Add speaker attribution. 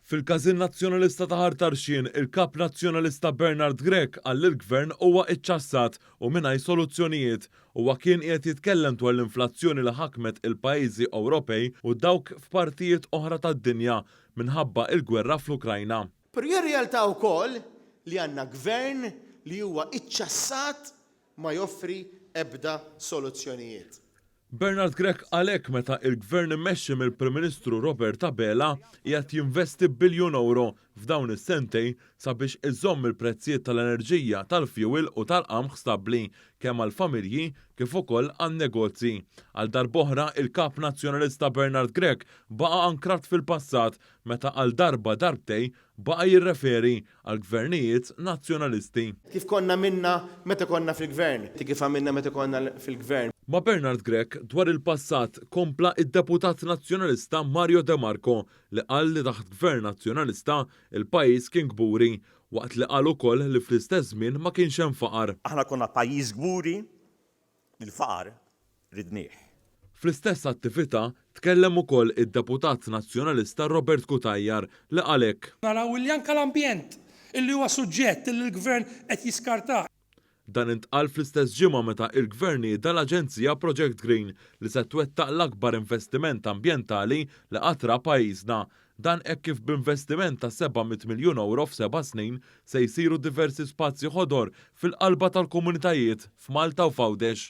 Speaker 1: Fil-każin nazzjonalista ta' Ħartarxien, il-kap nazzjonalista Bernard Grech għall il-gvern huwa iċċassat u mingħajr soluzzjonijiet huwa kien qiegħed jitkellem dwar l-inflazzjoni li ħakmet il-pajjiżi Ewropej u dawk f'partijiet oħra tad-dinja minħabba il-gwerra fl-Ukrajna.
Speaker 2: Però hija realtà wkoll li għandna gvern li huwa iċċassat ma joffri ebda soluzzjonijiet.
Speaker 1: Bernard Grech għalhekk meta il-gvern immexxi mill-Prim Ministru Robert Abela qiegħed jinvesti biljun euro f'dawn is-sentejn sabiex iżomm il-prezzijiet tal-enerġija, tal-fjuwil u tal-qamħ stabbli kemm għall-familji kif ukoll għan-negozji. Għal darb'oħra il-kap nazzjonalista Bernard Grech baqa' ankrat fil-passat meta għal darba darbtej baqa' jirreferi għal gvernijiet nazzjonalisti.
Speaker 2: Kif konna minna meta konna fil-gvern, kif għamilna meta konna fil-gvern.
Speaker 1: Ma' Bernard Grech dwar il-passat kompla id-deputat nazzjonalista Mario De Marco li qal li taħt gvern nazzjonalista il-pajjiż kien kburi waqt li qal ukoll li fl-istess żmien ma kienx hemm faqar.
Speaker 3: Aħna konna pajjiż gburi, il-faqar ridnieh.
Speaker 1: Fl-istess attività tkellem ukoll id-deputat nazzjonalista Robert Kutajjar li qalek.
Speaker 4: Naraw li anke l-ambjent illi huwa suġġett li l-gvern qed jiskartah.
Speaker 1: Dan intqal fl-istess ġimgħa meta il-gverni dal-Aġenzija Project Green li se twettaq l-akbar investiment ambjentali li qatra pajjiżna. Dan hekk kif b'investiment ta' 700 miljun euro f'7 snin se jsiru diversi spazji ħodor fil-qalba tal-komunitajiet f'Malta u f'Għawdex.